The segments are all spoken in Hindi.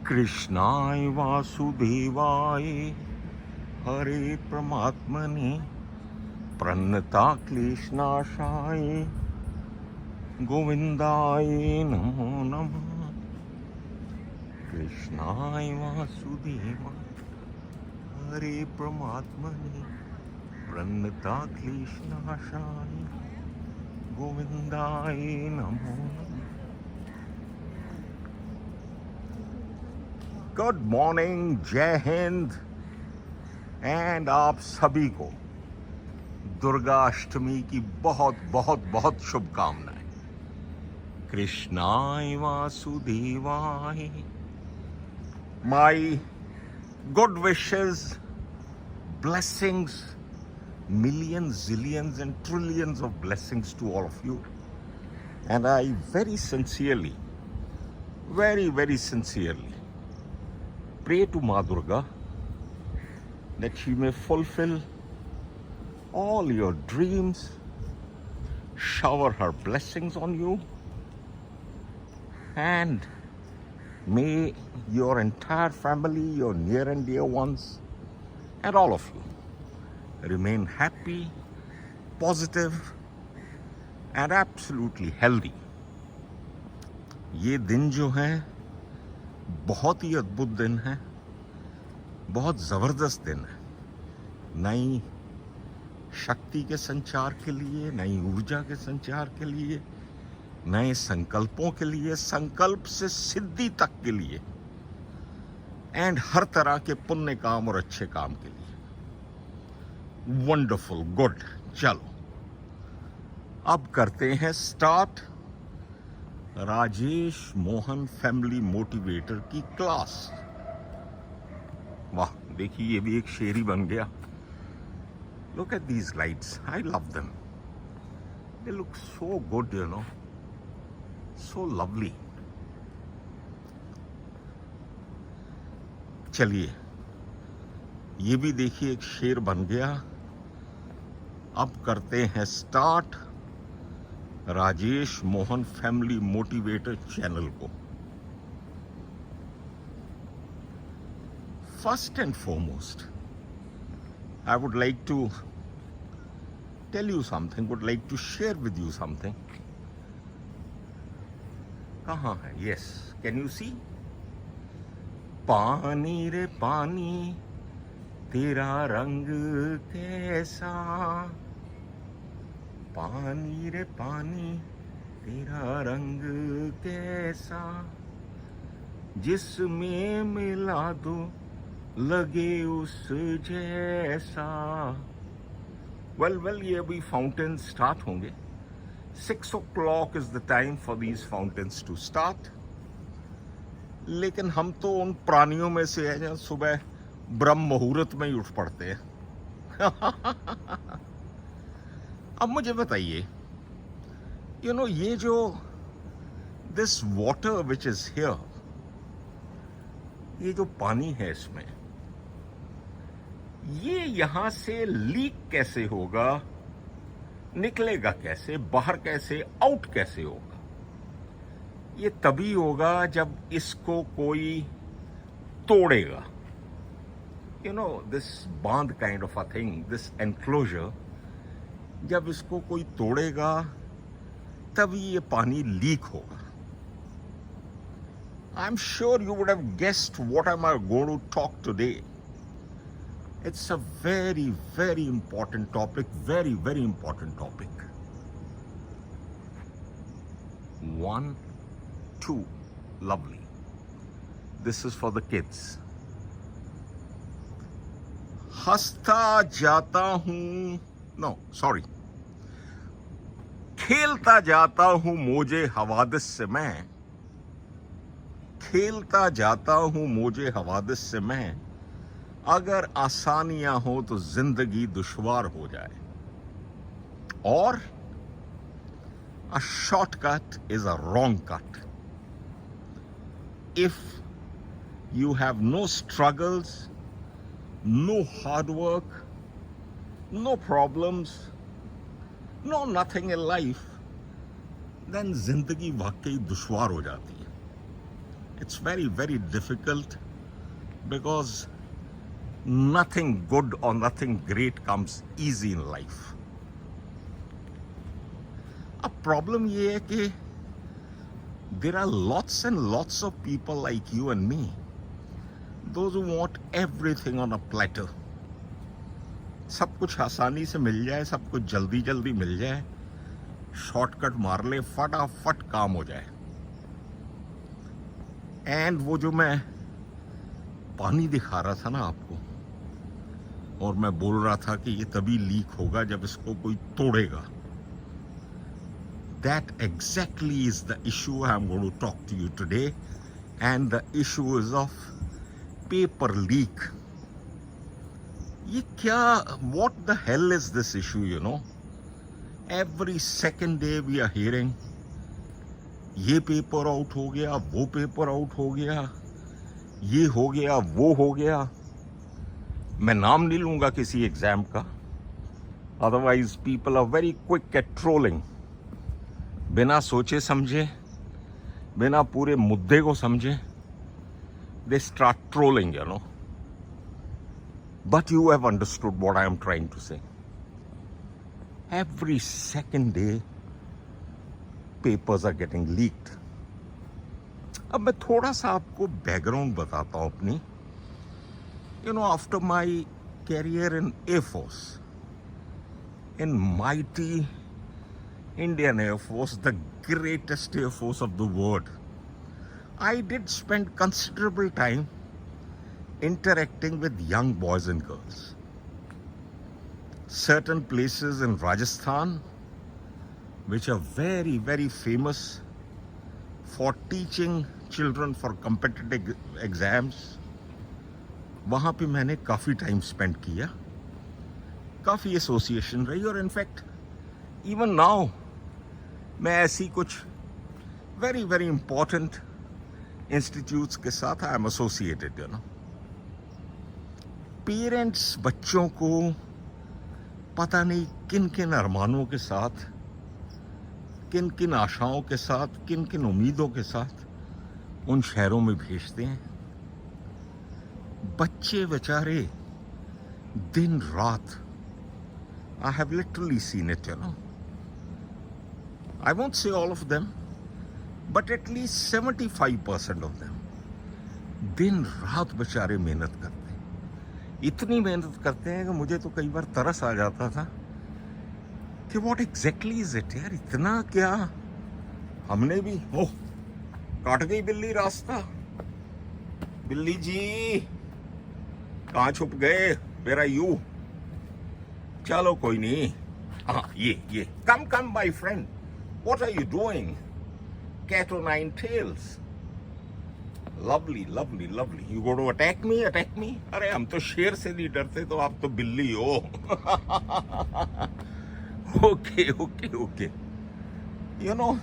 कृष्णाय वासुदेवाय हरे परमात्मने प्रणता क्लेशनाशाय गोविंदाय नमो नमः। कृष्णाय वासुदेवाय हरे परमात्मने प्रणता क्लेशनाशाय गोविंदाय नमो नमः। गुड मॉर्निंग, जय हिंद एंड आप सभी को दुर्गा अष्टमी की बहुत बहुत बहुत शुभकामनाएं। कृष्णाय वासुदेवाय, my good wishes, blessings, millions, zillions and trillions of blessings to all of you. And I very sincerely, very sincerely pray to Ma Durga that she may fulfill all your dreams, shower her blessings on you, and may your entire family, your near and dear ones, and all of you remain happy, positive, and absolutely healthy. ये दिन जो है बहुत ही अद्भुत दिन है, बहुत ज़बरदस्त दिन है। नई शक्ति के संचार के लिए, नई ऊर्जा के संचार के लिए, नए संकल्पों के लिए, संकल्प से सिद्धि तक के लिए, एंड हर तरह के पुण्य काम और अच्छे काम के लिए। Wonderful, good. चलो अब करते हैं start Rajesh Mohan family motivator की क्लास। वाह, देखिए ये भी एक शेर ही बन गया। Look at these lights, I love them, they look so good, you know, so lovely. चलिए ये भी देखिए एक शेर बन गया। अब करते हैं start Rajesh Mohan family motivator channel को। First and foremost, I would like to tell you something, would like to share with you something. कहाँ है? Yes, can you see? पानी रे पानी तेरा रंग कैसा, पानी रे पानी तेरा रंग कैसा, जिसमें मिला दो लगे उस जैसा। वेल ये अभी फाउंटेन स्टार्ट होंगे। 6 o'clock is the time for these fountains to start. लेकिन हम तो उन प्राणियों में से हैं जो सुबह ब्रह्म मुहूर्त में ही उठ पड़ते हैं। अब मुझे बताइए, यू नो, ये जो this water which is here, ये जो पानी है इसमें, ये यहां से लीक कैसे होगा, निकलेगा कैसे, बाहर कैसे, आउट कैसे होगा? ये तभी होगा जब इसको कोई तोड़ेगा। यू नो, दिस बांध kind of a thing, this enclosure, जब इसको कोई तोड़ेगा तभी ये पानी लीक होगा। I'm sure you would have guessed what am I going to talk today. It's a very important topic, very important topic. 1, 2, lovely. This is for the kids. हंसता जाता हूं, no, sorry. खेलता जाता हूं मौजे हवादिस से मैं, खेलता जाता हूं मौजे हवादिस से मैं, अगर आसानियां हो तो जिंदगी दुश्वार हो जाए, और a shortcut is a wrong cut. If you have no struggles, no hard work, no problems, no nothing in life, then जिंदगी वाकई दुश्वार हो जाती है। It's very, very difficult because nothing good or nothing great comes easy in life. अब प्रॉब्लम ये है कि there are lots and lots of people like you and me, those who want everything on a platter. सब कुछ आसानी से मिल जाए, सब कुछ जल्दी जल्दी मिल जाए, शॉर्टकट मार ले, फटाफट काम हो जाए. एंड वो जो मैं पानी दिखा रहा था ना आपको, और मैं बोल रहा था कि ये तभी लीक होगा जब इसको कोई तोड़ेगा, that exactly is the issue I'm going to talk to you today. And the issue is of paper leak. ये क्या, what the hell is this issue, you know? Every second day we are hearing, ये पेपर आउट हो गया, वो पेपर आउट हो गया, ये हो गया, वो हो गया. मैं नाम नहीं लूंगा किसी एग्जाम का, otherwise people are very quick at trolling. बिना सोचे समझे, बिना पूरे मुद्दे को समझे, they start trolling, you know. But you have understood what I am trying to say. Every second day, papers are getting leaked. अब मैं थोड़ा सा आपको बैकग्राउंड बताता हूँ अपनी. You know, after my career in Air Force, in mighty Indian Air Force, the greatest Air Force of the world, I did spend considerable time interacting with young boys and girls. Certain places in Rajasthan, which are very, very famous for teaching children for competitive exams, वहाँ पे मैंने काफ़ी टाइम स्पेंड किया, काफ़ी एसोसिएशन रही, और इनफैक्ट इवन नाउ मैं ऐसी कुछ वेरी वेरी इंपॉर्टेंट इंस्टीट्यूट्स के साथ I am associated, you know. Parents बच्चों को पता नहीं किन किन अरमानों के साथ, किन किन आशाओं के साथ, किन किन उम्मीदों के साथ उन शहरों में भेजते हैं. बच्चे बेचारे दिन रात, I have literally seen it, you know. I won't say all of them, but at least 75% of them दिन रात बेचारे मेहनत करते हैं. इतनी मेहनत करते हैं कि मुझे तो कई बार तरस आ जाता था कि what exactly is it यार, इतना क्या. हमने भी, ओह काट गई बिल्ली रास्ता. बिल्ली जी कहाँ छुप गए, वेयर आर यू. चलो कोई नहीं. हाँ ये come come my friend, what are you doing. Cat O nine tails. Lovely lovely lovely. You go to attack me, attack me. अरे हम तो शेर से नहीं डरते, तो आप तो बिल्ली हो. Okay okay okay. You know,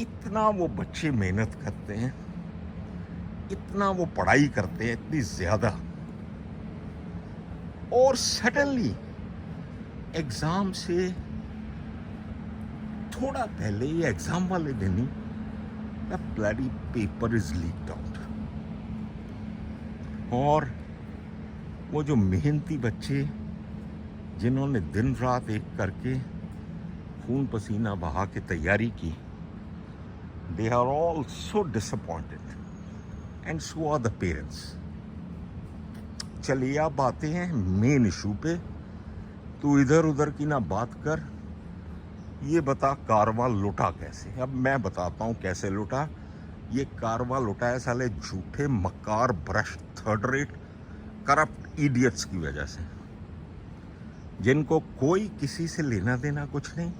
इतना वो बच्चे मेहनत करते हैं, इतना वो पढ़ाई करते हैं, इतनी ज्यादा, और सडनली एग्जाम से थोड़ा पहले, एग्जाम वाले दिन ही, the bloody paper is leaked out. और वो जो मेहनती बच्चे जिन्होंने दिन रात एक करके खून पसीना बहा के तैयारी की, they are all so disappointed, and so are the parents. चलिए अब आते हैं मेन इशू पे. तू इधर उधर की ना बात कर, ये बता कारवां लुटा कैसे. अब मैं बताता हूँ कैसे लुटा. ये कारवां लुटा है साले झूठे मक्कार भ्रष्ट थर्ड रेट करप्ट इडियट्स की वजह से, जिनको कोई किसी से लेना देना कुछ नहीं,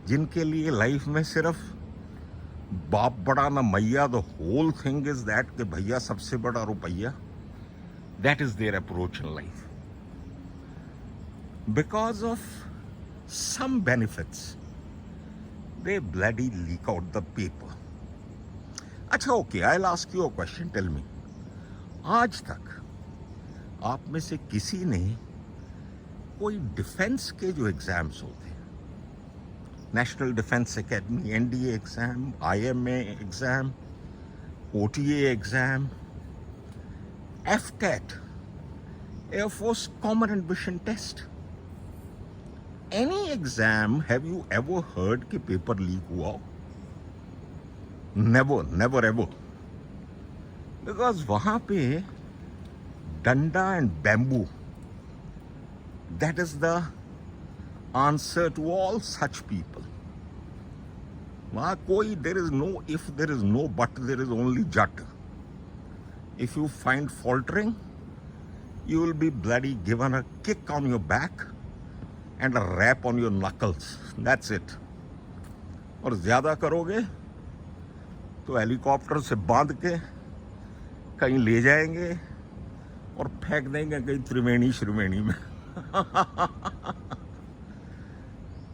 जिनके लिए लाइफ में सिर्फ बाप बड़ा ना मैया, the whole thing is that कि भैया सबसे बड़ा रुपया. That is their approach in life. Because of some benefits they bloody leak out the paper. अच्छा okay, I will ask you a question. Tell me, आज तक आप में से किसी ने कोई डिफेंस के जो एग्जाम्स होते हैं, national defence academy, NDA exam, IMA exam, OTA exam, FCAT, Air Force Common Admission Test. Any exam, have you ever heard कि paper leak हुआ हो? Never, never ever. Because वहाँ पे डंडा and bamboo, that is the answer to all such people. वहाँ कोई, there is no if, there is no but, there is only jut. If you find faltering, you will be bloody given a kick on your back and a rap on your knuckles. That's it. और ज़्यादा करोगे तो हेलीकॉप्टर से बांध के कहीं ले जाएंगे और फेंक देंगे कहीं त्रिवेणी श्रिवेणी में.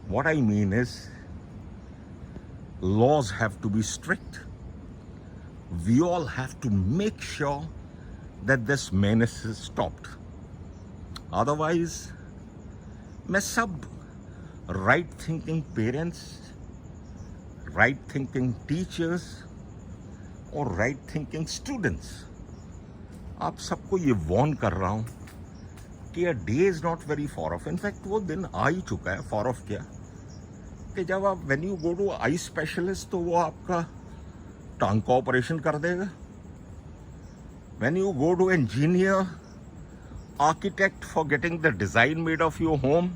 What I mean is, laws have to be strict. We all have to make sure that this menace is stopped. Otherwise, मैं सब right thinking parents, right thinking teachers और right thinking students, आप सबको ये वार्न कर रहा हूँ कि a day is not very far off. In fact, वो दिन आ ही चुका है. far off क्या कि जब आप when you go to eye specialist तो वो आपका टांग का ऑपरेशन कर देगा. When you go to engineer, architect for getting the design made of your home,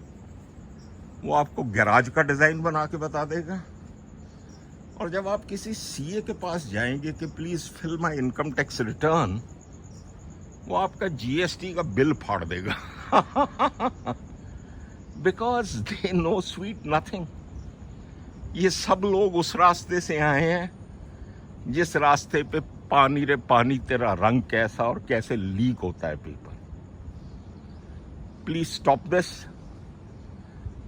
वो आपको गैराज का डिज़ाइन बना के बता देगा. और जब आप किसी सीए के पास जाएंगे कि please fill my income tax return, वो आपका जीएसटी का बिल फाड़ देगा. Because they know sweet nothing. ये सब लोग उस रास्ते से आए हैं जिस रास्ते पे पानी रे पानी तेरा रंग कैसा और कैसे लीक होता है paper. Please stop this.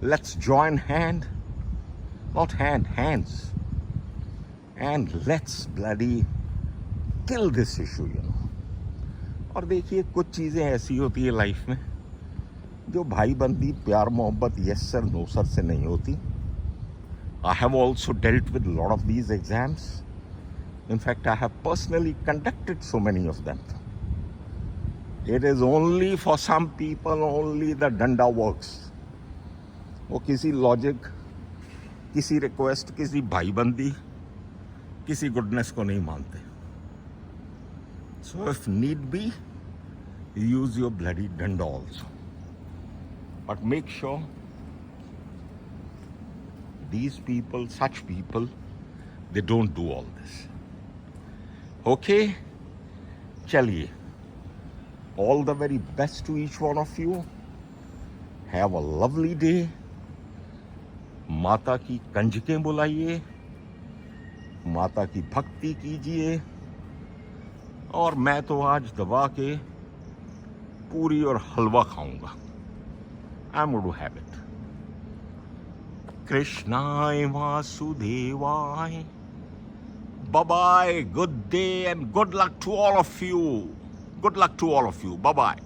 Let's join hand, not hand, hands, and let's bloody kill this issue, you know. और देखिए, कुछ चीज़ें ऐसी होती है लाइफ में जो भाई बंदी, प्यार मोहब्बत, यस सर नो सर से नहीं होती. I have also dealt with a lot of these exams. In fact, I have personally conducted so many of them. It is only for some people, only the danda works. वो किसी लॉजिक, किसी रिक्वेस्ट, किसी भाईबंदी, किसी गुडनेस को नहीं मानते. So if need be, use your bloody danda also. But make sure these people, such people, they don't do all this. Okay? Chaliye. All the very best to each one of you. Have a lovely day. माता की कंजकें बुलाइए, माता की भक्ति कीजिए. और मैं तो आज दबा के पूरी और हलवा खाऊंगा. I'm going to have it. Krishnai Vasudevai. Bye-bye. Good day and good luck to all of you. Good luck to all of you. Bye-bye.